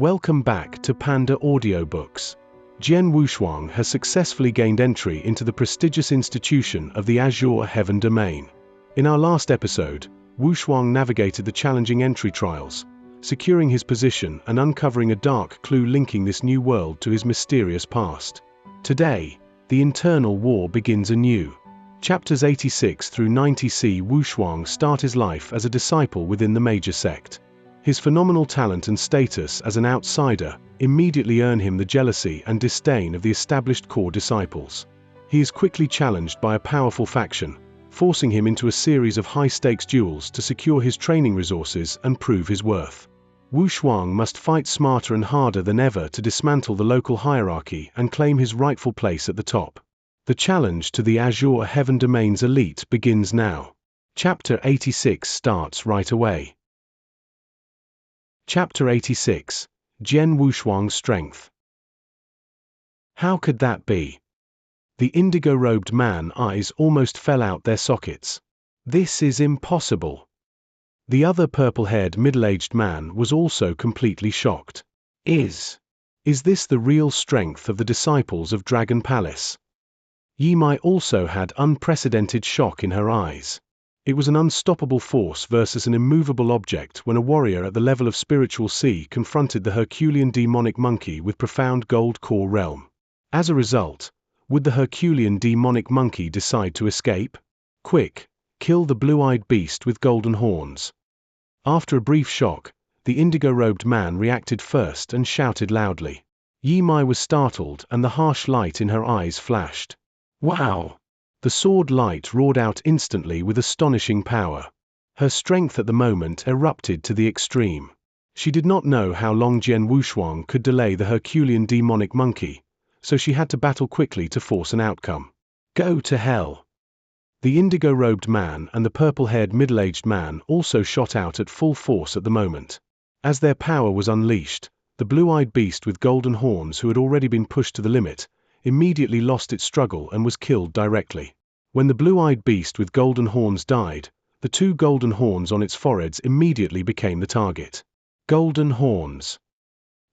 Welcome back to Panda Audiobooks. Jian Wushuang has successfully gained entry into the prestigious institution of the Azure Heaven Domain. In our last episode, Wushuang navigated the challenging entry trials, securing his position and uncovering a dark clue linking this new world to his mysterious past. Today, the internal war begins anew. Chapters 86 through 90 see Wushuang start his life as a disciple within the major sect. His phenomenal talent and status as an outsider immediately earn him the jealousy and disdain of the established core disciples. He is quickly challenged by a powerful faction, forcing him into a series of high-stakes duels to secure his training resources and prove his worth. Wushuang must fight smarter and harder than ever to dismantle the local hierarchy and claim his rightful place at the top. The challenge to the Azure Heaven Domain's elite begins now. Chapter 86 starts right away. Chapter 86, Jian Wushuang's Strength. How could that be? The indigo-robed man's eyes almost fell out their sockets. This is impossible. The other purple-haired middle-aged man was also completely shocked. Is this the real strength of the disciples of Dragon Palace? Yimai also had unprecedented shock in her eyes. It was an unstoppable force versus an immovable object when a warrior at the level of spiritual sea confronted the Herculean demonic monkey with profound gold core realm. As a result, would the Herculean demonic monkey decide to escape? Quick, kill the blue-eyed beast with golden horns. After a brief shock, the indigo-robed man reacted first and shouted loudly. Yimai was startled and the harsh light in her eyes flashed. Wow! The sword light roared out instantly with astonishing power. Her strength at the moment erupted to the extreme. She did not know how long Jian Wushuang could delay the Herculean demonic monkey, so she had to battle quickly to force an outcome. Go to hell! The indigo-robed man and the purple-haired middle-aged man also shot out at full force at the moment. As their power was unleashed, the blue-eyed beast with golden horns, who had already been pushed to the limit, immediately lost its struggle and was killed directly. When the blue-eyed beast with golden horns died, the two golden horns on its foreheads immediately became the target. Golden horns.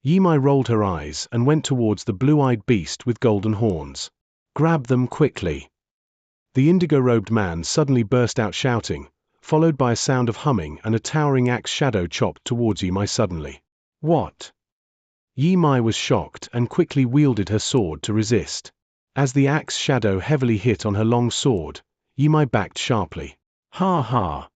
Yimai rolled her eyes and went towards the blue-eyed beast with golden horns. Grab them quickly. The indigo-robed man suddenly burst out shouting, followed by a sound of humming and a towering axe shadow chopped towards Yimai suddenly. What? Yimai was shocked and quickly wielded her sword to resist. As the axe shadow heavily hit on her long sword, Yimai backed sharply. Ha ha!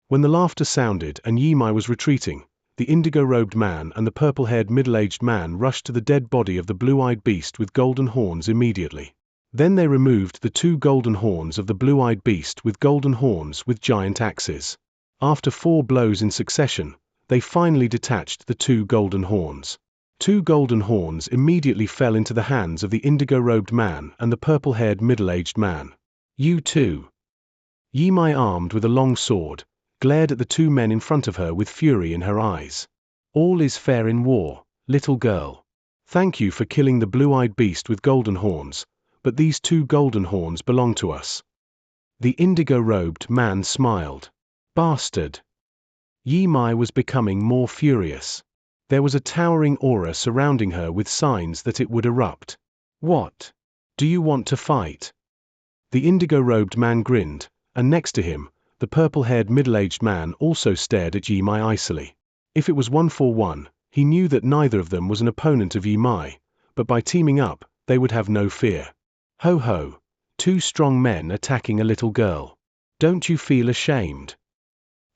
When the laughter sounded and Yimai was retreating, the indigo-robed man and the purple-haired middle-aged man rushed to the dead body of the blue-eyed beast with golden horns immediately. Then they removed the two golden horns of the blue-eyed beast with golden horns with giant axes. After 4 blows in succession, they finally detached the two golden horns. 2 golden horns immediately fell into the hands of the indigo-robed man and the purple-haired middle-aged man. You too. Yimai, armed with a long sword, glared at the 2 men in front of her with fury in her eyes. All is fair in war, little girl. Thank you for killing the blue-eyed beast with golden horns, but these 2 golden horns belong to us. The indigo-robed man smiled. Bastard. Yimai was becoming more furious. There was a towering aura surrounding her with signs that it would erupt. What? Do you want to fight? The indigo-robed man grinned, and next to him, the purple-haired middle-aged man also stared at Yimai icily. If it was 1-for-1, he knew that neither of them was an opponent of Yimai, but by teaming up, they would have no fear. Ho ho, 2 strong men attacking a little girl. Don't you feel ashamed?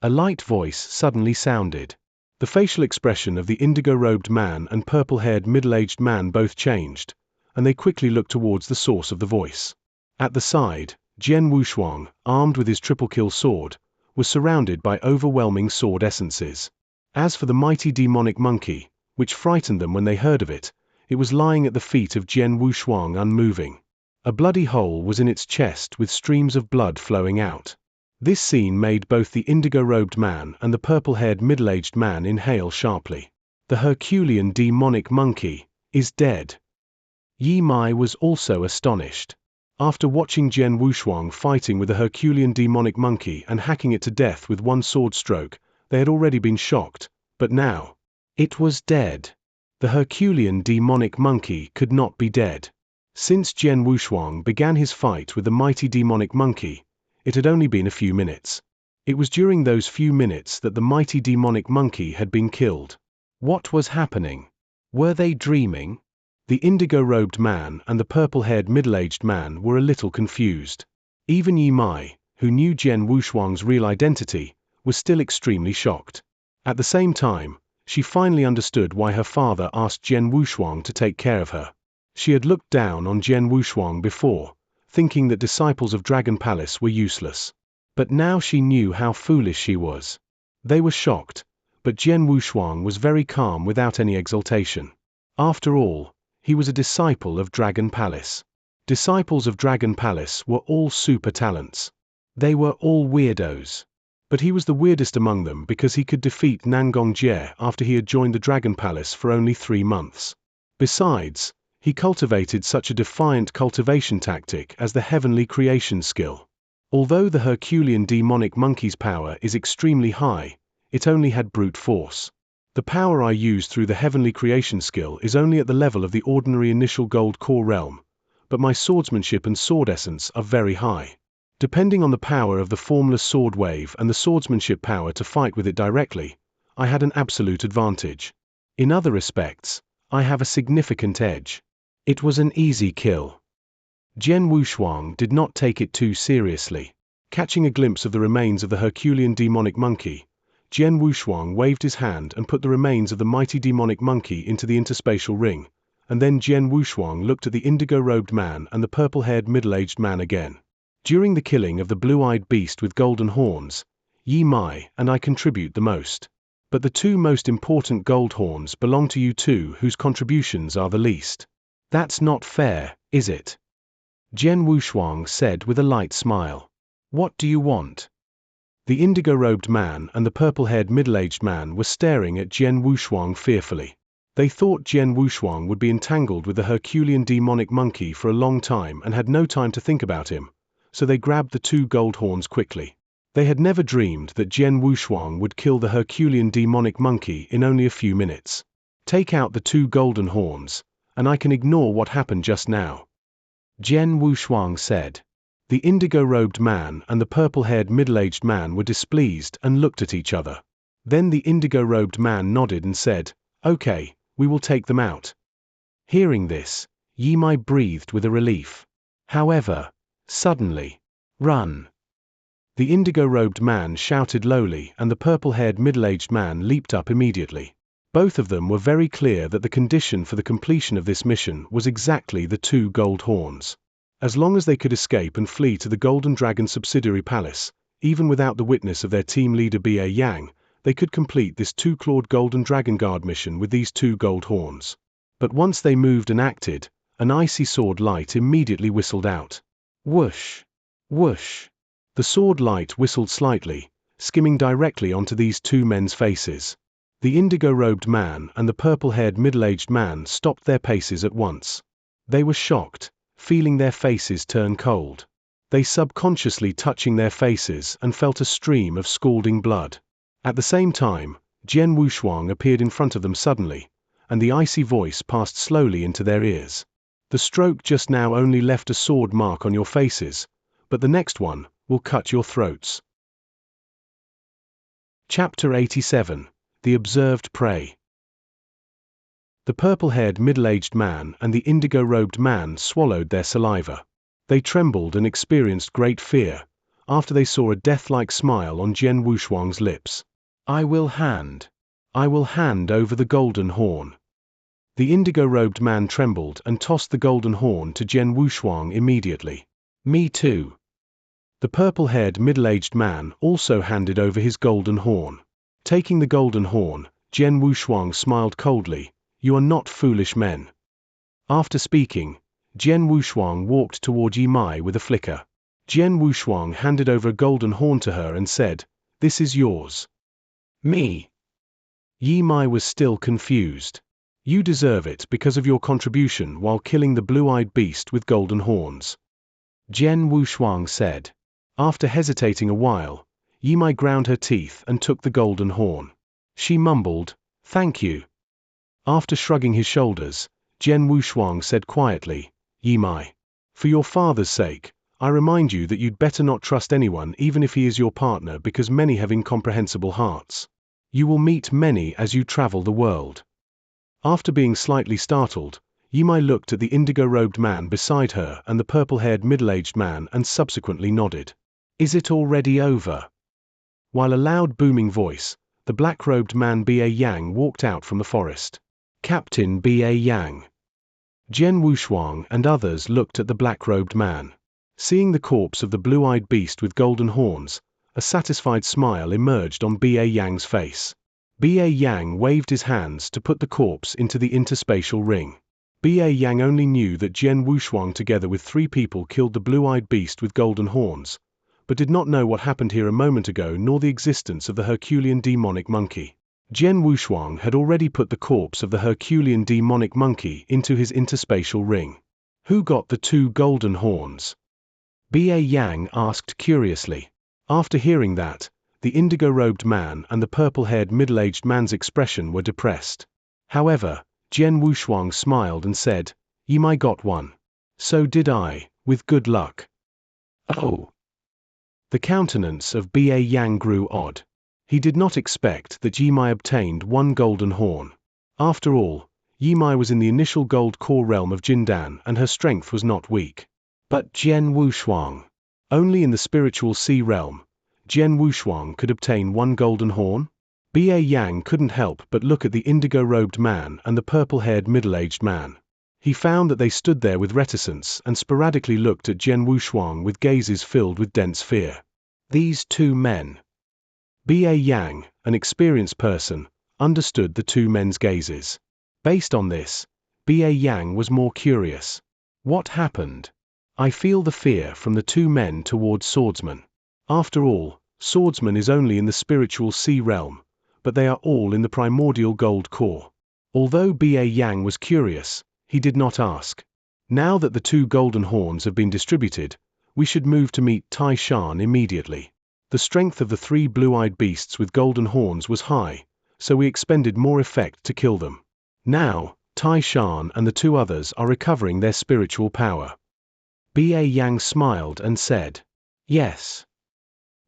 A light voice suddenly sounded. The facial expression of the indigo-robed man and purple-haired middle-aged man both changed, and they quickly looked towards the source of the voice. At the side, Jian Wushuang, armed with his triple-kill sword, was surrounded by overwhelming sword essences. As for the mighty demonic monkey, which frightened them when they heard of it, it was lying at the feet of Jian Wushuang unmoving. A bloody hole was in its chest with streams of blood flowing out. This scene made both the indigo-robed man and the purple-haired middle-aged man inhale sharply. The Herculean demonic monkey is dead. Yimai was also astonished. After watching Jian Wushuang fighting with the Herculean demonic monkey and hacking it to death with one sword stroke, they had already been shocked, but now, it was dead. The Herculean demonic monkey could not be dead. Since Jian Wushuang began his fight with the mighty demonic monkey, it had only been a few minutes. It was during those few minutes that the mighty demonic monkey had been killed. What was happening? Were they dreaming? The indigo-robed man and the purple-haired middle-aged man were a little confused. Even Yi Mai, who knew Jian Wushuang's real identity, was still extremely shocked. At the same time, she finally understood why her father asked Jian Wushuang to take care of her. She had looked down on Jian Wushuang before, thinking that disciples of Dragon Palace were useless. But now she knew how foolish she was. They were shocked, but Jian Wushuang was very calm without any exultation. After all, he was a disciple of Dragon Palace. Disciples of Dragon Palace were all super talents. They were all weirdos. But he was the weirdest among them because he could defeat Nangong Jie after he had joined the Dragon Palace for only 3 months. Besides, he cultivated such a defiant cultivation tactic as the heavenly creation skill. Although the Herculean demonic monkey's power is extremely high, it only had brute force. The power I use through the heavenly creation skill is only at the level of the ordinary initial gold core realm, but my swordsmanship and sword essence are very high. Depending on the power of the formless sword wave and the swordsmanship power to fight with it directly, I had an absolute advantage. In other respects, I have a significant edge. It was an easy kill. Jian Wushuang did not take it too seriously. Catching a glimpse of the remains of the Herculean demonic monkey, Jian Wushuang waved his hand and put the remains of the mighty demonic monkey into the interspatial ring, and then Jian Wushuang looked at the indigo-robed man and the purple-haired middle-aged man again. During the killing of the blue-eyed beast with golden horns, Yi Mai and I contribute the most. But the 2 most important gold horns belong to you 2 whose contributions are the least. That's not fair, is it? Jian Wushuang said with a light smile. What do you want? The indigo-robed man and the purple-haired middle-aged man were staring at Jian Wushuang fearfully. They thought Jian Wushuang would be entangled with the Herculean demonic monkey for a long time and had no time to think about him, so they grabbed the 2 gold horns quickly. They had never dreamed that Jian Wushuang would kill the Herculean demonic monkey in only a few minutes. Take out the 2 golden horns, and I can ignore what happened just now. Jian Wushuang said. The indigo-robed man and the purple-haired middle-aged man were displeased and looked at each other. Then the indigo-robed man nodded and said, "Okay, we will take them out." Hearing this, Yi Mai breathed with a relief. However, suddenly, "Run!" The indigo-robed man shouted lowly and the purple-haired middle-aged man leaped up immediately. Both of them were very clear that the condition for the completion of this mission was exactly the 2 gold horns. As long as they could escape and flee to the Golden Dragon subsidiary palace, even without the witness of their team leader Ba Yang, they could complete this 2-clawed Golden Dragon Guard mission with these 2 gold horns. But once they moved and acted, an icy sword light immediately whistled out. Whoosh! Whoosh! The sword light whistled slightly, skimming directly onto these 2 men's faces. The indigo-robed man and the purple-haired middle-aged man stopped their paces at once. They were shocked, feeling their faces turn cold. They subconsciously touching their faces and felt a stream of scalding blood. At the same time, Jian Wushuang appeared in front of them suddenly, and the icy voice passed slowly into their ears. The stroke just now only left a sword mark on your faces, but the next one will cut your throats. Chapter 87. The Observed Prey. The purple-haired middle-aged man and the indigo-robed man swallowed their saliva. They trembled and experienced great fear, after they saw a death-like smile on Jian Wushuang's lips. I will hand over the golden horn." The indigo-robed man trembled and tossed the golden horn to Jian Wushuang immediately. Me too. The purple-haired middle-aged man also handed over his golden horn. Taking the golden horn, Jian Wushuang smiled coldly. You are not foolish men. After speaking, Jian Wushuang walked toward Yi Mai with a flicker. Jian Wushuang handed over a golden horn to her and said, "This is yours." Me. Yi Mai was still confused. You deserve it because of your contribution while killing the blue-eyed beast with golden horns. Jian Wushuang said. After hesitating a while, Yi Mai ground her teeth and took the golden horn. She mumbled, "Thank you." After shrugging his shoulders, Jian Wushuang said quietly, "Yi Mai. For your father's sake, I remind you that you'd better not trust anyone even if he is your partner, because many have incomprehensible hearts. You will meet many as you travel the world." After being slightly startled, Yi Mai looked at the indigo-robed man beside her and the purple-haired middle-aged man and subsequently nodded. "Is it already over?" While a loud booming voice, the black-robed man Ba Yang walked out from the forest. "Captain Ba Yang." Jian Wushuang and others looked at the black-robed man. Seeing the corpse of the blue-eyed beast with golden horns, a satisfied smile emerged on Ba Yang's face. Ba Yang waved his hands to put the corpse into the interspatial ring. Ba Yang only knew that Jian Wushuang together with 3 people killed the blue-eyed beast with golden horns, but did not know what happened here a moment ago nor the existence of the Herculean demonic monkey. Jian Wushuang had already put the corpse of the Herculean demonic monkey into his interspatial ring. "Who got the 2 golden horns?" Ba Yang asked curiously. After hearing that, the indigo-robed man and the purple-haired middle-aged man's expression were depressed. However, Jian Wushuang smiled and said, "Yi Mai got one. So did I, with good luck." "Oh." The countenance of Ba Yang grew odd. He did not expect that Yi Mai obtained 1 golden horn. After all, Yi Mai was in the initial gold core realm of Jindan and her strength was not weak. But Jian Wushuang, only in the spiritual sea realm, Jian Wushuang could obtain 1 golden horn? Ba Yang couldn't help but look at the indigo-robed man and the purple-haired middle-aged man. He found that they stood there with reticence and sporadically looked at Jian Wushuang with gazes filled with dense fear. These 2 men. Ba Yang, an experienced person, understood the 2 men's gazes. Based on this, Ba Yang was more curious. What happened? "I feel the fear from the 2 men towards Swordsman. After all, Swordsman is only in the spiritual sea realm, but they are all in the primordial gold core." Although Ba Yang was curious, he did not ask. "Now that the 2 golden horns have been distributed, we should move to meet Tai Shan immediately. The strength of the 3 blue-eyed beasts with golden horns was high, so we expended more effect to kill them. Now, Tai Shan and the 2 others are recovering their spiritual power." Ba Yang smiled and said, "Yes."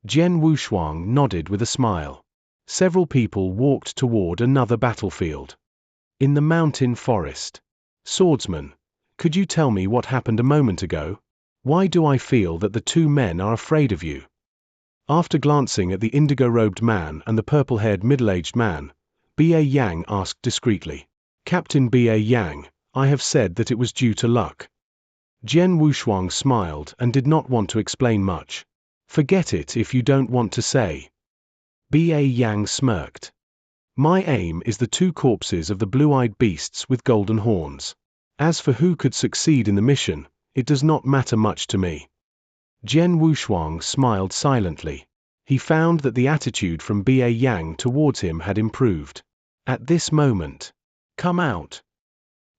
Jian Wushuang nodded with a smile. Several people walked toward another battlefield. In the mountain forest. "Swordsman, could you tell me what happened a moment ago? Why do I feel that the 2 men are afraid of you?" After glancing at the indigo-robed man and the purple-haired middle-aged man, Ba Yang asked discreetly. "Captain Ba Yang, I have said that it was due to luck." Jian Wushuang smiled and did not want to explain much. "Forget it if you don't want to say." Ba Yang smirked. "My aim is the 2 corpses of the blue-eyed beasts with golden horns. As for who could succeed in the mission, it does not matter much to me." Jian Wushuang smiled silently. He found that the attitude from Ba Yang towards him had improved. At this moment, "Come out.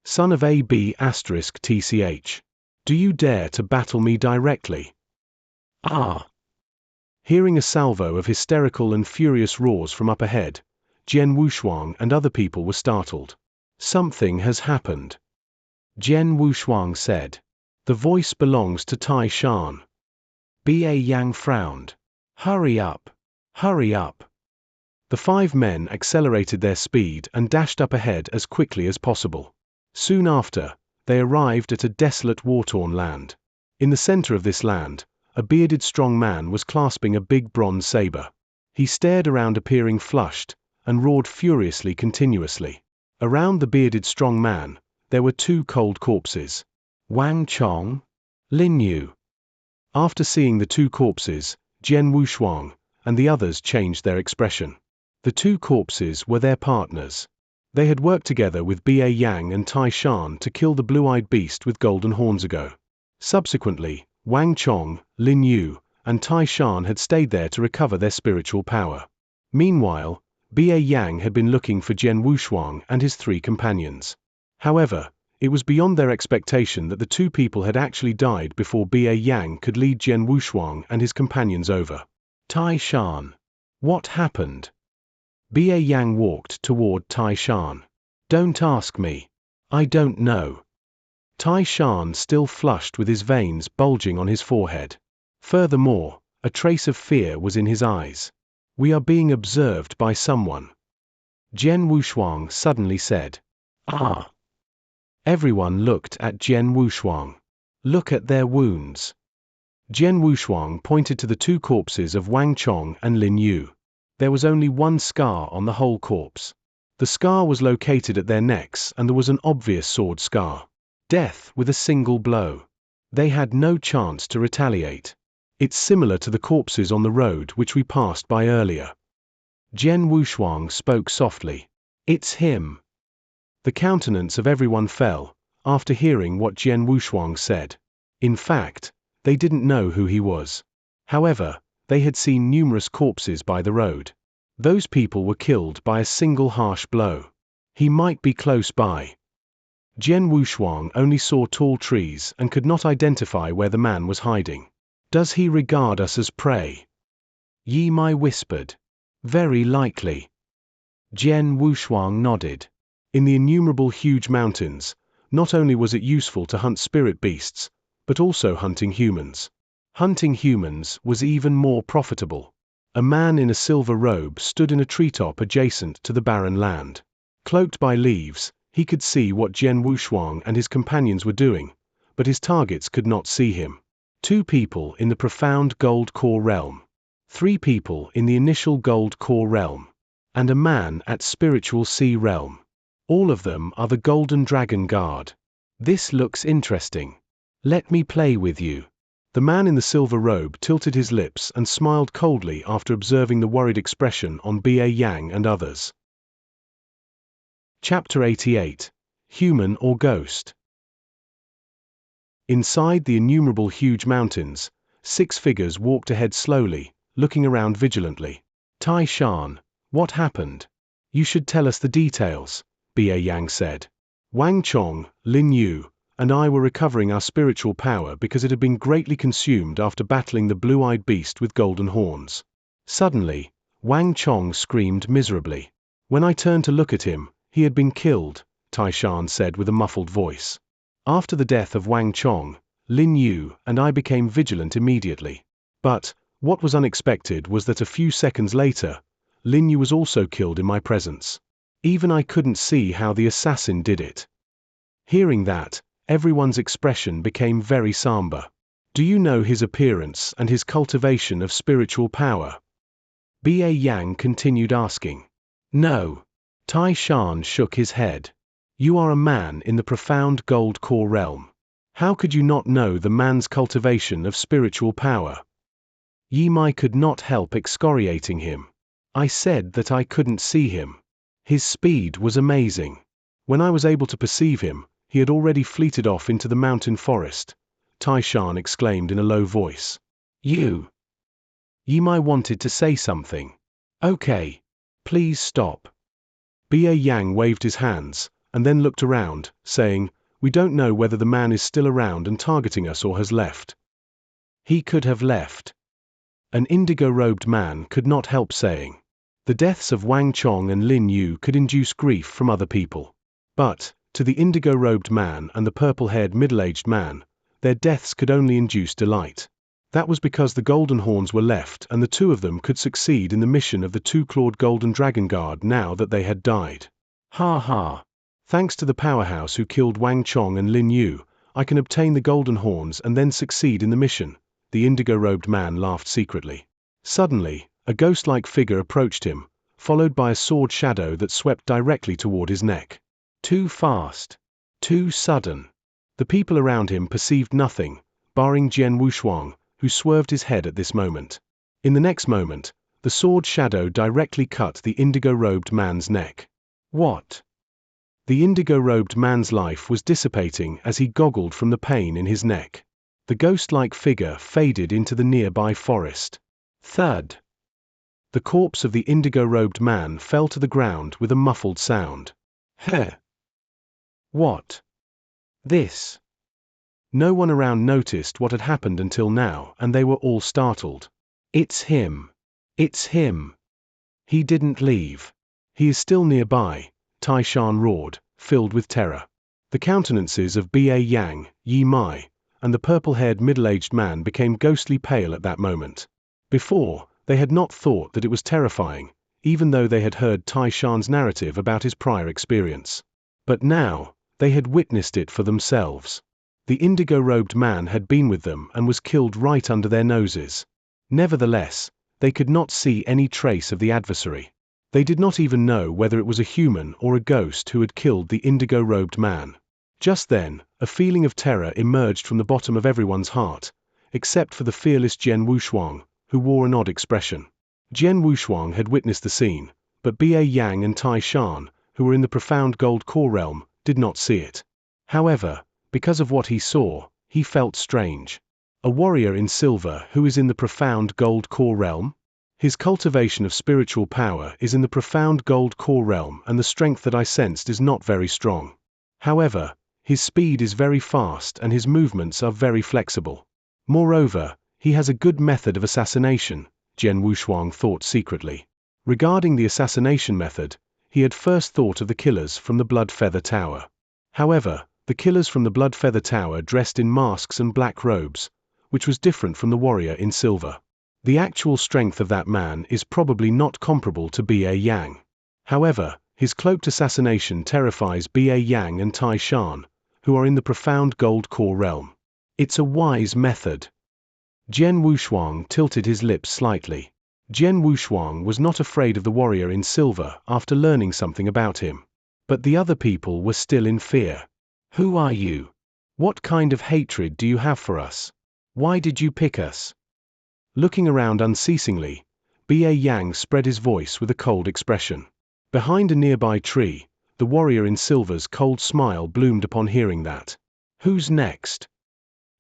Son of AB*TCH. Do you dare to battle me directly?" "Ah!" Hearing a salvo of hysterical and furious roars from up ahead, Jian Wushuang and other people were startled. "Something has happened," Jian Wushuang said. "The voice belongs to Tai Shan." Ba Yang frowned. "Hurry up! Hurry up!" The 5 men accelerated their speed and dashed up ahead as quickly as possible. Soon after, they arrived at a desolate war-torn land. In the center of this land, a bearded strong man was clasping a big bronze saber. He stared around appearing flushed, and roared furiously continuously. Around the bearded strong man, there were 2 cold corpses. Wang Chong, Lin Yu. After seeing the 2 corpses, Jian Wushuang and the others changed their expression. The 2 corpses were their partners. They had worked together with Ba Yang and Tai Shan to kill the blue-eyed beast with golden horns ago. Subsequently, Wang Chong, Lin Yu, and Tai Shan had stayed there to recover their spiritual power. Meanwhile, Ba Yang had been looking for Jian Wushuang and his 3 companions. However, it was beyond their expectation that the 2 people had actually died before Ba Yang could lead Jian Wushuang and his companions over. Tai Shan. What happened? Ba Yang walked toward Tai Shan. Don't ask me. I don't know. Tai Shan still flushed with his veins bulging on his forehead. Furthermore, a trace of fear was in his eyes. We are being observed by someone. Jian Wushuang suddenly said. Ah. Everyone looked at Jian Wushuang. Look at their wounds. Jian Wushuang pointed to the two corpses of Wang Chong and Lin Yu. There was only one scar on the whole corpse. The scar was located at their necks and there was an obvious sword scar. Death with a single blow. They had no chance to retaliate. It's similar to the corpses on the road which we passed by earlier. Jian Wushuang spoke softly. It's him. The countenance of everyone fell, after hearing what Jian Wushuang said. In fact, they didn't know who he was. However, they had seen numerous corpses by the road. Those people were killed by a single harsh blow. He might be close by. Jian Wushuang only saw tall trees and could not identify where the man was hiding. Does he regard us as prey? Yi Mai whispered. Very likely. Jian Wushuang nodded. In the innumerable huge mountains, not only was it useful to hunt spirit beasts, but also hunting humans. Hunting humans was even more profitable. A man in a silver robe stood in a treetop adjacent to the barren land. Cloaked by leaves, he could see what Jian Wushuang and his companions were doing, but his targets could not see him. 2 people in the profound gold core realm. 3 people in the initial gold core realm. And a man at spiritual sea realm. All of them are the Golden Dragon Guard. This looks interesting. Let me play with you. The man in the silver robe tilted his lips and smiled coldly after observing the worried expression on Ba Yang and others. Chapter 88. Human or Ghost? Inside the innumerable huge mountains, 6 figures walked ahead slowly, looking around vigilantly. Tai Shan, what happened? You should tell us the details, Ba Yang said. Wang Chong, Lin Yu, and I were recovering our spiritual power because it had been greatly consumed after battling the blue-eyed beast with golden horns. Suddenly, Wang Chong screamed miserably. When I turned to look at him, he had been killed, Tai Shan said with a muffled voice. After the death of Wang Chong, Lin Yu and I became vigilant immediately. But, what was unexpected was that a few seconds later, Lin Yu was also killed in my presence. Even I couldn't see how the assassin did it. Hearing that, everyone's expression became very somber. Do you know his appearance and his cultivation of spiritual power? Ba Yang continued asking. No. Tai Shan shook his head. You are a man in the profound gold core realm. How could you not know the man's cultivation of spiritual power? Yi Mai could not help excoriating him. I said that I couldn't see him. His speed was amazing. When I was able to perceive him, he had already fleeted off into the mountain forest. Tai Shan exclaimed in a low voice. You. Yi Mai wanted to say something. Okay. Please stop. Ba Yang waved his hands, and then looked around, saying, we don't know whether the man is still around and targeting us or has left. He could have left. An indigo-robed man could not help saying. The deaths of Wang Chong and Lin Yu could induce grief from other people. But, to the indigo-robed man and the purple-haired middle-aged man, their deaths could only induce delight. That was because the golden horns were left and the 2 of them could succeed in the mission of the 2-clawed Golden Dragon Guard now that they had died. Ha ha. Thanks to the powerhouse who killed Wang Chong and Lin Yu, I can obtain the golden horns and then succeed in the mission. The indigo-robed man laughed secretly. Suddenly, a ghost-like figure approached him, followed by a sword shadow that swept directly toward his neck. Too fast. Too sudden. The people around him perceived nothing, barring Jian Wushuang, who swerved his head at this moment. In the next moment, the sword shadow directly cut the indigo-robed man's neck. What? The indigo-robed man's life was dissipating as he goggled from the pain in his neck. The ghost-like figure faded into the nearby forest. Thud. The corpse of the indigo-robed man fell to the ground with a muffled sound. Heh. What? This. No one around noticed what had happened until now, and they were all startled. It's him. It's him. He didn't leave. He is still nearby, Tai Shan roared, filled with terror. The countenances of Ba Yang, Yi Mai, and the purple-haired middle-aged man became ghostly pale at that moment. Before, they had not thought that it was terrifying, even though they had heard Tai Shan's narrative about his prior experience. But now, they had witnessed it for themselves. The indigo-robed man had been with them and was killed right under their noses. Nevertheless, they could not see any trace of the adversary. They did not even know whether it was a human or a ghost who had killed the indigo-robed man. Just then, a feeling of terror emerged from the bottom of everyone's heart, except for the fearless Jian Wushuang, who wore an odd expression. Jian Wushuang had witnessed the scene, but Ba Yang and Tai Shan, who were in the profound gold core realm, did not see it. However, because of what he saw, he felt strange. A warrior in silver who is in the profound gold core realm? His cultivation of spiritual power is in the profound gold core realm, and the strength that I sensed is not very strong. However, his speed is very fast and his movements are very flexible. Moreover, he has a good method of assassination, Jian Wushuang thought secretly. Regarding the assassination method, he had first thought of the killers from the Blood Feather Tower. However, the killers from the Blood Feather Tower dressed in masks and black robes, which was different from the warrior in silver. The actual strength of that man is probably not comparable to Ba Yang. However, his cloaked assassination terrifies Ba Yang and Tai Shan, who are in the profound gold core realm. It's a wise method. Jian Wushuang tilted his lips slightly. Jian Wushuang was not afraid of the warrior in silver after learning something about him. But the other people were still in fear. Who are you? What kind of hatred do you have for us? Why did you pick us? Looking around unceasingly, Ba Yang spread his voice with a cold expression. Behind a nearby tree, the warrior in silver's cold smile bloomed upon hearing that. Who's next?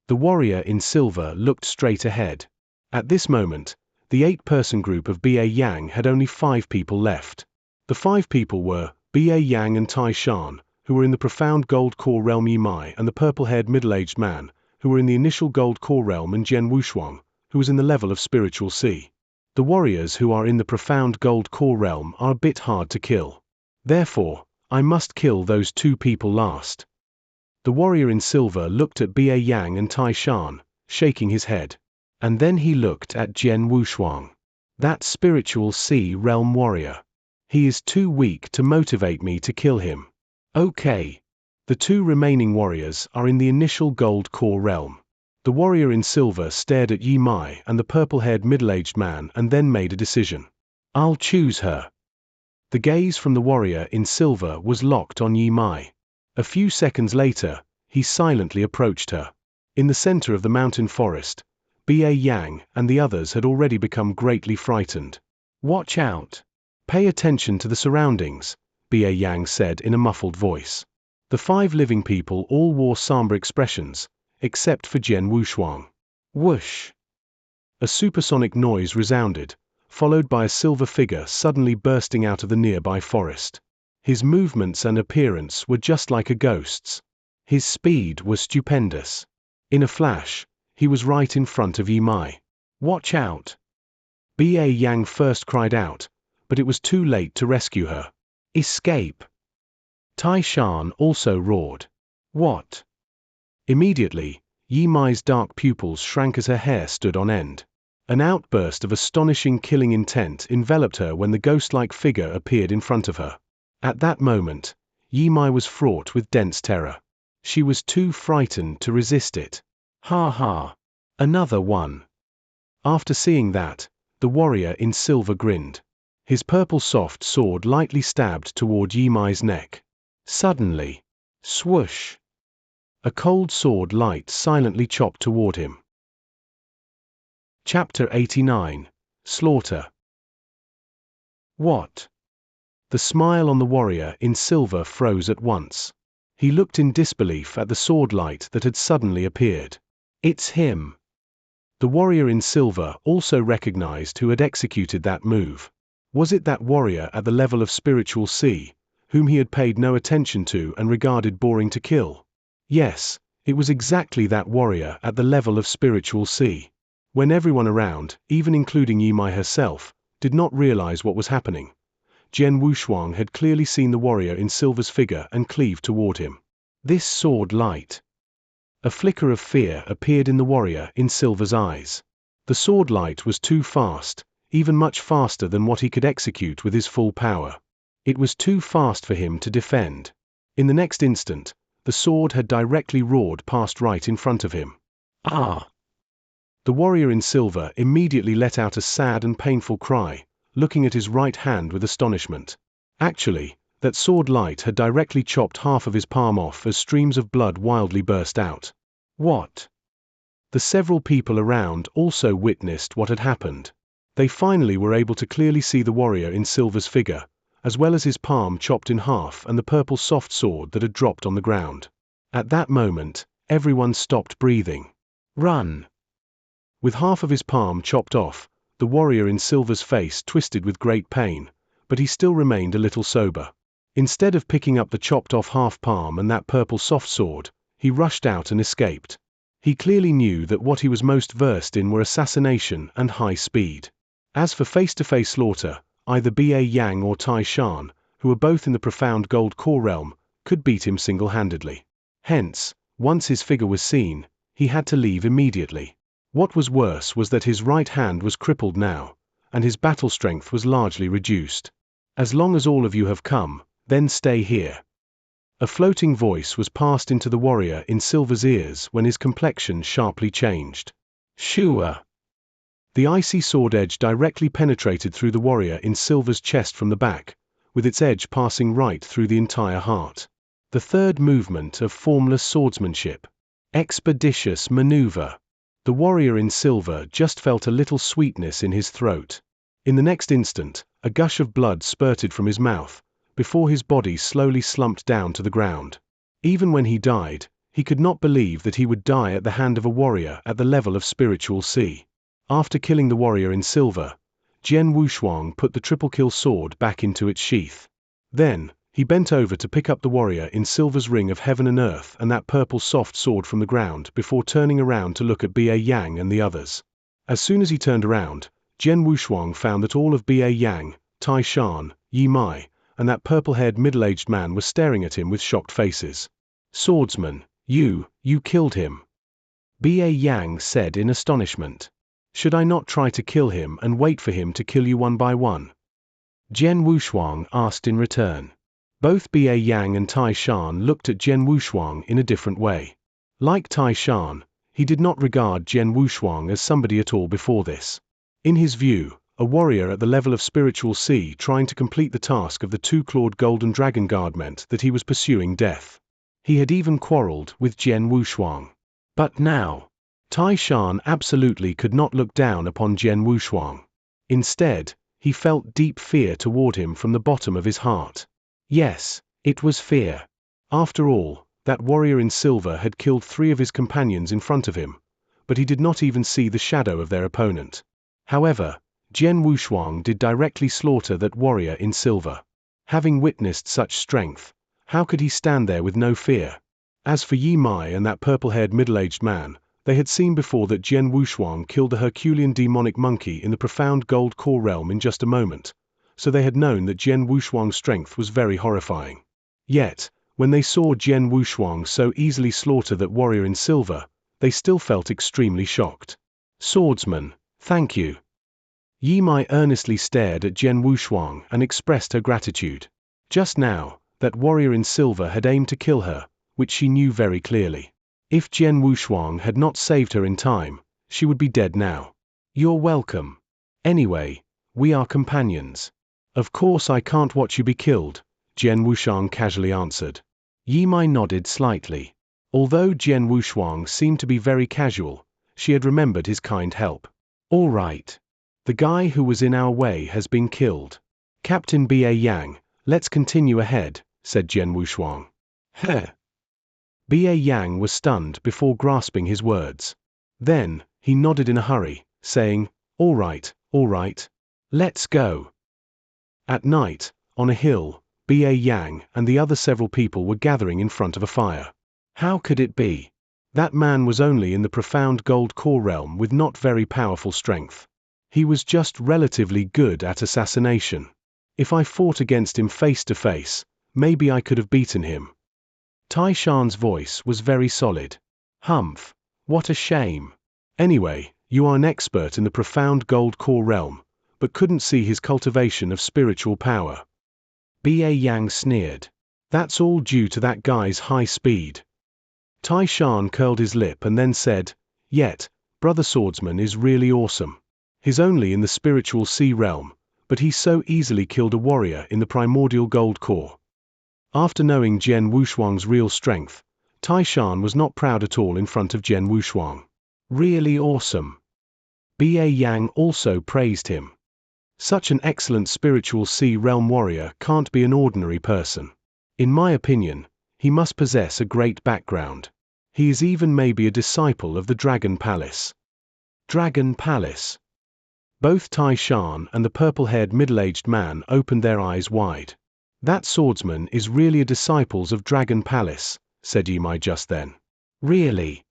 The warrior in silver looked straight ahead. At this moment, the 8-person group of Ba Yang had only 5 people left. The 5 people were Ba Yang and Tai Shan, who were in the profound gold core realm, Yi Mai and the purple-haired middle-aged man, who were in the initial gold core realm, and Jian Wushuang, who was in the level of spiritual sea. The warriors who are in the profound gold core realm are a bit hard to kill. Therefore, I must kill those 2 people last. The warrior in silver looked at Ba Yang and Tai Shan, shaking his head. And then he looked at Jian Wushuang. That spiritual sea realm warrior. He is too weak to motivate me to kill him. Okay. The 2 remaining warriors are in the initial gold core realm. The warrior in silver stared at Yi Mai and the purple-haired middle-aged man and then made a decision. I'll choose her. The gaze from the warrior in silver was locked on Yi Mai. A few seconds later, he silently approached her. In the center of the mountain forest, Ba Yang and the others had already become greatly frightened. Watch out. Pay attention to the surroundings, Ba Yang said in a muffled voice. The 5 living people all wore somber expressions, except for Jian Wushuang. Whoosh! A supersonic noise resounded, followed by a silver figure suddenly bursting out of the nearby forest. His movements and appearance were just like a ghost's. His speed was stupendous. In a flash, he was right in front of Yi Mai. Watch out! Ba Yang first cried out, but it was too late to rescue her. Escape! Tai Shan also roared. What? Immediately, Yi Mai's dark pupils shrank as her hair stood on end. An outburst of astonishing killing intent enveloped her when the ghost-like figure appeared in front of her. At that moment, Yi Mai was fraught with dense terror. She was too frightened to resist it. Ha ha! Another one! After seeing that, the warrior in silver grinned. His purple soft sword lightly stabbed toward Yi Mai's neck. Suddenly, swoosh! A cold sword light silently chopped toward him. Chapter 89. Slaughter. What? The smile on the warrior in silver froze at once. He looked in disbelief at the sword light that had suddenly appeared. It's him. The warrior in silver also recognized who had executed that move. Was it that warrior at the level of spiritual sea, whom he had paid no attention to and regarded boring to kill? Yes, it was exactly that warrior at the level of spiritual sea. When everyone around, even including Yi Mai herself, did not realize what was happening, Jian Wushuang had clearly seen the warrior in silver's figure and cleave toward him. This sword light. A flicker of fear appeared in the warrior in silver's eyes. The sword light was too fast, even much faster than what he could execute with his full power. It was too fast for him to defend. In the next instant, the sword had directly roared past right in front of him. Ah! The warrior in silver immediately let out a sad and painful cry, looking at his right hand with astonishment. Actually, that sword light had directly chopped half of his palm off as streams of blood wildly burst out. What? The several people around also witnessed what had happened. They finally were able to clearly see the warrior in silver's figure, as well as his palm chopped in half and the purple soft sword that had dropped on the ground. At that moment, everyone stopped breathing. Run! With half of his palm chopped off, the warrior in silver's face twisted with great pain, but he still remained a little sober. Instead of picking up the chopped off half palm and that purple soft sword, he rushed out and escaped. He clearly knew that what he was most versed in were assassination and high speed. As for face-to-face slaughter, either Ba Yang or Tai Shan, who were both in the profound gold core realm, could beat him single-handedly. Hence, once his figure was seen, he had to leave immediately. What was worse was that his right hand was crippled now, and his battle strength was largely reduced. As long as all of you have come, then stay here. A floating voice was passed into the warrior in silver's ears when his complexion sharply changed. Shua! The icy sword edge directly penetrated through the warrior in silver's chest from the back, with its edge passing right through the entire heart. The third movement of formless swordsmanship. Expeditious maneuver. The warrior in silver just felt a little sweetness in his throat. In the next instant, a gush of blood spurted from his mouth, before his body slowly slumped down to the ground. Even when he died, he could not believe that he would die at the hand of a warrior at the level of spiritual C. After killing the warrior in silver, Jian Wushuang put the triple-kill sword back into its sheath. Then, he bent over to pick up the warrior in silver's ring of heaven and earth and that purple soft sword from the ground before turning around to look at Ba Yang and the others. As soon as he turned around, Jian Wushuang found that all of Ba Yang, Tai Shan, Yi Mai, and that purple-haired middle-aged man were staring at him with shocked faces. Swordsman, you killed him. Ba Yang said in astonishment. Should I not try to kill him and wait for him to kill you one by one? Jian Wushuang asked in return. Both Ba Yang and Tai Shan looked at Jian Wushuang in a different way. Like Tai Shan, he did not regard Jian Wushuang as somebody at all before this. In his view, a warrior at the level of spiritual C trying to complete the task of the two-clawed golden dragon guard meant that he was pursuing death. He had even quarreled with Jian Wushuang. But now, Tai Shan absolutely could not look down upon Jian Wushuang. Instead, he felt deep fear toward him from the bottom of his heart. Yes, it was fear. After all, that warrior in silver had killed 3 of his companions in front of him, but he did not even see the shadow of their opponent. However, Jian Wushuang did directly slaughter that warrior in silver. Having witnessed such strength, how could he stand there with no fear? As for Yi Mai and that purple-haired middle-aged man, they had seen before that Jian Wushuang killed the Herculean demonic monkey in the profound gold core realm in just a moment, so they had known that Jian Wushuang's strength was very horrifying. Yet, when they saw Jian Wushuang so easily slaughter that warrior in silver, they still felt extremely shocked. Swordsman, thank you. Yi Mai earnestly stared at Jian Wushuang and expressed her gratitude. Just now, that warrior in silver had aimed to kill her, which she knew very clearly. If Jian Wushuang had not saved her in time, she would be dead now. You're welcome. Anyway, we are companions. Of course I can't watch you be killed, Jian Wushuang casually answered. Yi Mai nodded slightly. Although Jian Wushuang seemed to be very casual, she had remembered his kind help. All right. The guy who was in our way has been killed. Captain Ba Yang, let's continue ahead, said Jian Wushuang. Heh. Ba Yang was stunned before grasping his words. Then, he nodded in a hurry, saying, all right, let's go. At night, on a hill, Ba Yang and the other several people were gathering in front of a fire. How could it be? That man was only in the profound gold core realm with not very powerful strength. He was just relatively good at assassination. If I fought against him face to face, maybe I could have beaten him. Tai Shan's voice was very solid. Humph, what a shame. Anyway, you are an expert in the profound gold core realm, but couldn't see his cultivation of spiritual power. Ba Yang sneered. That's all due to that guy's high speed. Tai Shan curled his lip and then said, Yet, Brother Swordsman is really awesome. He's only in the spiritual sea realm, but he so easily killed a warrior in the primordial gold core. After knowing Jian Wushuang's real strength, Tai Shan was not proud at all in front of Jian Wushuang. Really awesome. Ba Yang also praised him. Such an excellent spiritual sea realm warrior can't be an ordinary person. In my opinion, he must possess a great background. He is even maybe a disciple of the Dragon Palace. Dragon Palace. Both Tai Shan and the purple-haired middle-aged man opened their eyes wide. That swordsman is really a disciple of Dragon Palace, said Yimai just then. Really?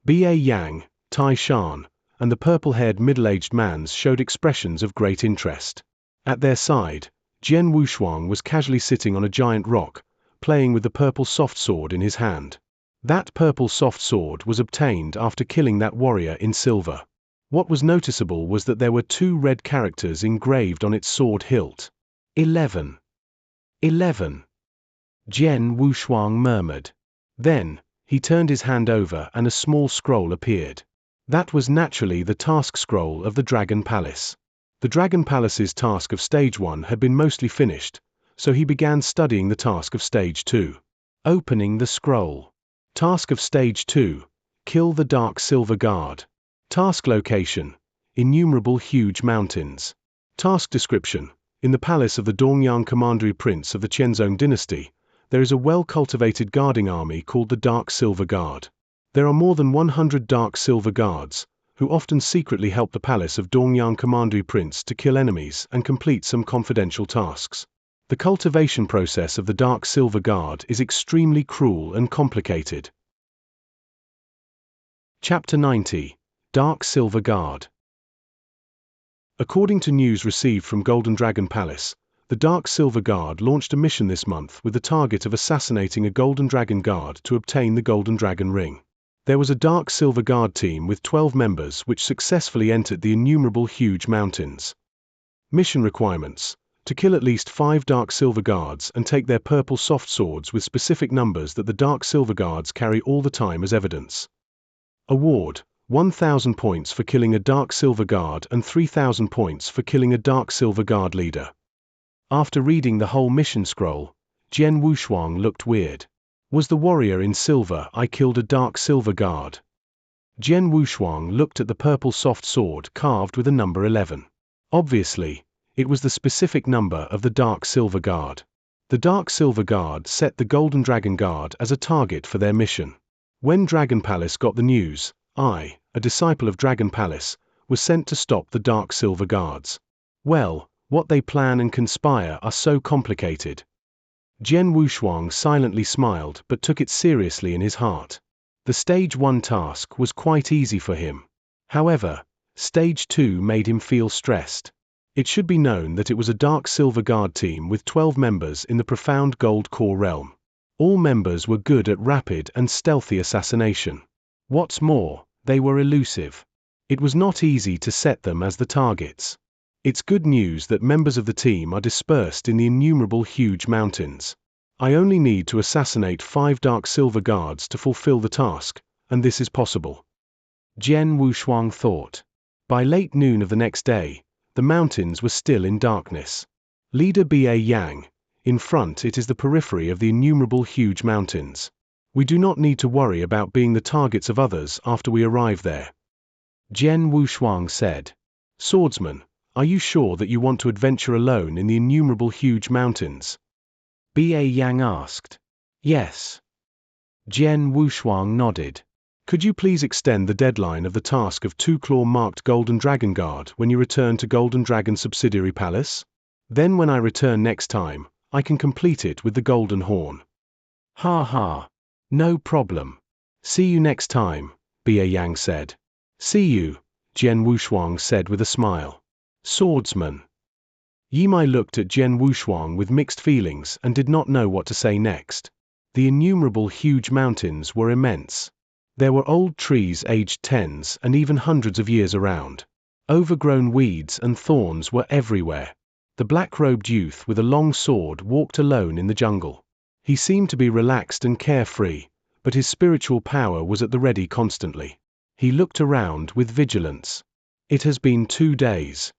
Ba Yang, Tai Shan, and the purple-haired middle-aged man showed expressions of great interest. At their side, Jian Wushuang was casually sitting on a giant rock, playing with the purple soft sword in his hand. That purple soft sword was obtained after killing that warrior in silver. What was noticeable was that there were 2 red characters engraved on its sword hilt. 11. 11. Jian Wushuang murmured. Then, he turned his hand over and a small scroll appeared. That was naturally the task scroll of the Dragon Palace. The Dragon Palace's task of Stage 1 had been mostly finished, so he began studying the task of Stage 2. Opening the scroll. Task of Stage 2. Kill the Dark Silver Guard. Task location. Innumerable huge mountains. Task description. In the palace of the Dongyang Commandery Prince of the Qianzong dynasty, there is a well-cultivated guarding army called the Dark Silver Guard. There are more than 100 Dark Silver Guards, who often secretly help the palace of Dongyang Commandery Prince to kill enemies and complete some confidential tasks. The cultivation process of the Dark Silver Guard is extremely cruel and complicated. Chapter 90. Dark Silver Guard. According to news received from Golden Dragon Palace, the Dark Silver Guard launched a mission this month with the target of assassinating a Golden Dragon Guard to obtain the Golden Dragon Ring. There was a Dark Silver Guard team with 12 members which successfully entered the innumerable huge mountains. Mission requirements: to kill at least 5 Dark Silver Guards and take their purple soft swords with specific numbers that the Dark Silver Guards carry all the time as evidence. Award: 1,000 points for killing a Dark Silver Guard and 3,000 points for killing a Dark Silver Guard leader. After reading the whole mission scroll, Jian Wushuang looked weird. Was the warrior in silver I killed a Dark Silver Guard? Jian Wushuang looked at the purple soft sword carved with a number 11. Obviously, it was the specific number of the Dark Silver Guard. The Dark Silver Guard set the Golden Dragon Guard as a target for their mission. When Dragon Palace got the news, I, a disciple of Dragon Palace, was sent to stop the Dark Silver Guards. Well, what they plan and conspire are so complicated. Jian Wushuang silently smiled but took it seriously in his heart. The Stage 1 task was quite easy for him. However, Stage 2 made him feel stressed. It should be known that it was a Dark Silver Guard team with 12 members in the profound gold core realm. All members were good at rapid and stealthy assassination. What's more, they were elusive. It was not easy to set them as the targets. It's good news that members of the team are dispersed in the innumerable huge mountains. I only need to assassinate 5 Dark Silver Guards to fulfill the task, and this is possible. Jian Wushuang thought. By late noon of the next day, the mountains were still in darkness. Leader Ba Yang. In front it is the periphery of the innumerable huge mountains. We do not need to worry about being the targets of others after we arrive there. Jian Wushuang said. Swordsman, are you sure that you want to adventure alone in the innumerable huge mountains? Ba Yang asked. Yes. Jian Wushuang nodded. Could you please extend the deadline of the task of 2 claw-marked Golden Dragon Guard when you return to Golden Dragon Subsidiary Palace? Then when I return next time, I can complete it with the Golden Horn. Ha ha. No problem. See you next time, Ba Yang said. See you, Jian Wushuang said with a smile. Swordsman. Yimai looked at Jian Wushuang with mixed feelings and did not know what to say next. The innumerable huge mountains were immense. There were old trees aged tens and even hundreds of years around. Overgrown weeds and thorns were everywhere. The black-robed youth with a long sword walked alone in the jungle. He seemed to be relaxed and carefree, but his spiritual power was at the ready constantly. He looked around with vigilance. It has been 2 days.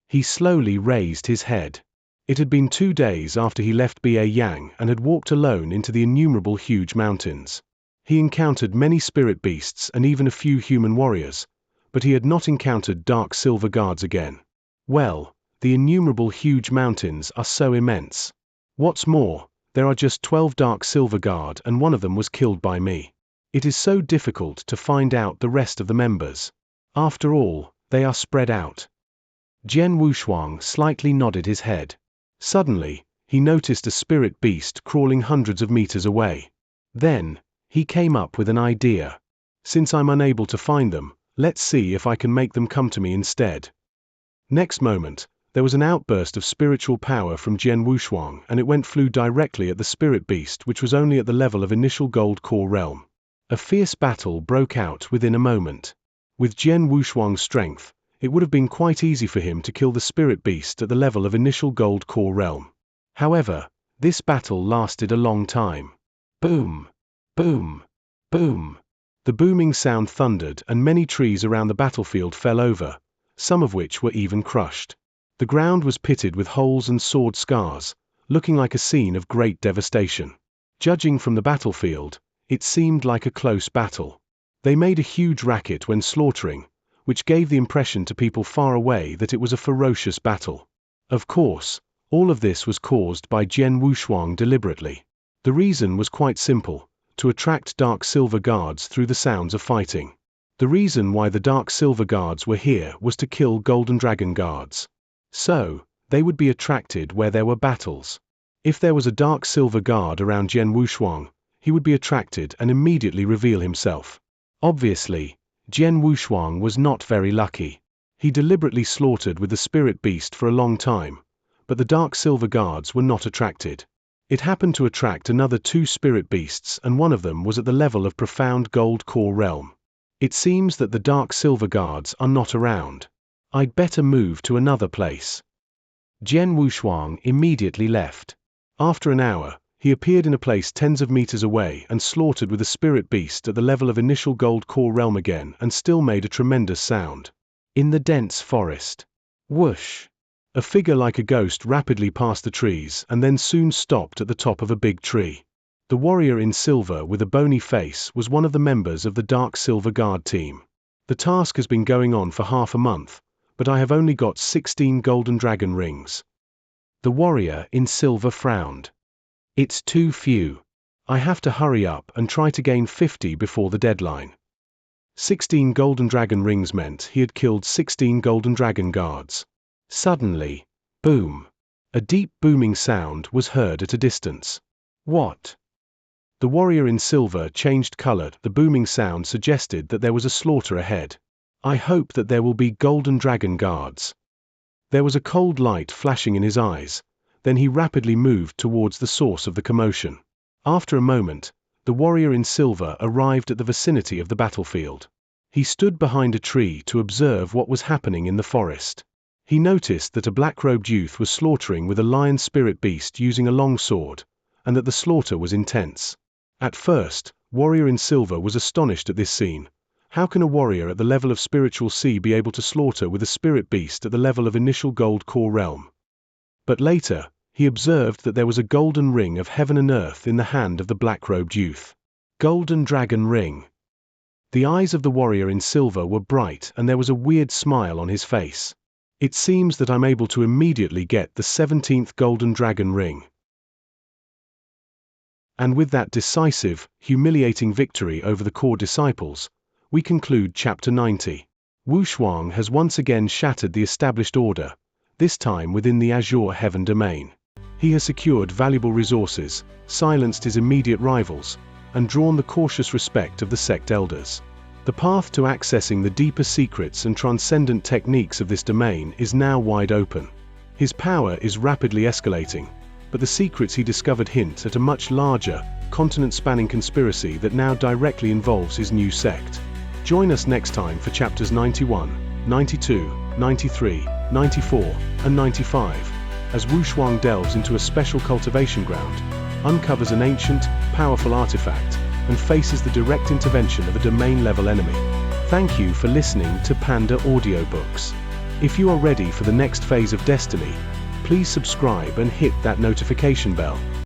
He slowly raised his head. It had been 2 days after he left Ba Yang and had walked alone into the innumerable huge mountains. He encountered many spirit beasts and even a few human warriors, but he had not encountered dark silver guards again. Well, the innumerable huge mountains are so immense. What's more, there are just 12 dark silver guard and one of them was killed by me. It is so difficult to find out the rest of the members. After all, they are spread out. Jian Wushuang slightly nodded his head. Suddenly, he noticed a spirit beast crawling hundreds of meters away. Then, he came up with an idea. Since I'm unable to find them, let's see if I can make them come to me instead. Next moment, there was an outburst of spiritual power from Jian Wushuang and it flew directly at the spirit beast which was only at the level of initial gold core realm. A fierce battle broke out within a moment. With Jian Wushuang's strength, it would have been quite easy for him to kill the spirit beast at the level of initial gold core realm. However, this battle lasted a long time. Boom! Boom! Boom! The booming sound thundered and many trees around the battlefield fell over, some of which were even crushed. The ground was pitted with holes and sword scars, looking like a scene of great devastation. Judging from the battlefield, it seemed like a close battle. They made a huge racket when slaughtering, which gave the impression to people far away that it was a ferocious battle. Of course, all of this was caused by Jian Wushuang deliberately. The reason was quite simple: to attract dark silver guards through the sounds of fighting. The reason why the dark silver guards were here was to kill golden dragon guards. So, they would be attracted where there were battles. If there was a dark silver guard around Jian Wushuang, he would be attracted and immediately reveal himself. Obviously, Jian Wushuang was not very lucky. He deliberately slaughtered with the spirit beast for a long time, but the dark silver guards were not attracted. It happened to attract another 2 spirit beasts and one of them was at the level of profound gold core realm. It seems that the dark silver guards are not around. I'd better move to another place. Jian Wushuang immediately left. After an hour, he appeared in a place tens of meters away and slaughtered with a spirit beast at the level of initial gold core realm again and still made a tremendous sound. In the dense forest. Whoosh! A figure like a ghost rapidly passed the trees and then soon stopped at the top of a big tree. The warrior in silver with a bony face was one of the members of the Dark Silver Guard team. The task has been going on for half a month, but I have only got 16 golden dragon rings. The warrior in silver frowned. It's too few. I have to hurry up and try to gain 50 before the deadline. 16 golden dragon rings meant he had killed 16 golden dragon guards. Suddenly, boom! A deep booming sound was heard at a distance. What? The warrior in silver changed color. The booming sound suggested that there was a slaughter ahead. I hope that there will be golden dragon guards. There was a cold light flashing in his eyes. Then he rapidly moved towards the source of the commotion. After a moment, the warrior in silver arrived at the vicinity of the battlefield. He stood behind a tree to observe what was happening in the forest. He noticed that a black-robed youth was slaughtering with a lion spirit beast using a long sword, and that the slaughter was intense. At first, warrior in silver was astonished at this scene. How can a warrior at the level of spiritual C be able to slaughter with a spirit beast at the level of initial gold core realm? But later, he observed that there was a golden ring of heaven and earth in the hand of the black-robed youth. Golden dragon ring. The eyes of the warrior in silver were bright and there was a weird smile on his face. It seems that I'm able to immediately get the 17th golden dragon ring. And with that decisive, humiliating victory over the core disciples, we conclude chapter 90. Wushuang has once again shattered the established order, this time within the Azure Heaven Domain. He has secured valuable resources, silenced his immediate rivals, and drawn the cautious respect of the sect elders. The path to accessing the deeper secrets and transcendent techniques of this domain is now wide open. His power is rapidly escalating, but the secrets he discovered hint at a much larger, continent-spanning conspiracy that now directly involves his new sect. Join us next time for chapters 91, 92, 93, 94, and 95, as Wushuang delves into a special cultivation ground, uncovers an ancient, powerful artifact, and faces the direct intervention of a domain-level enemy. Thank you for listening to Panda Audiobooks. If you are ready for the next phase of destiny, please subscribe and hit that notification bell.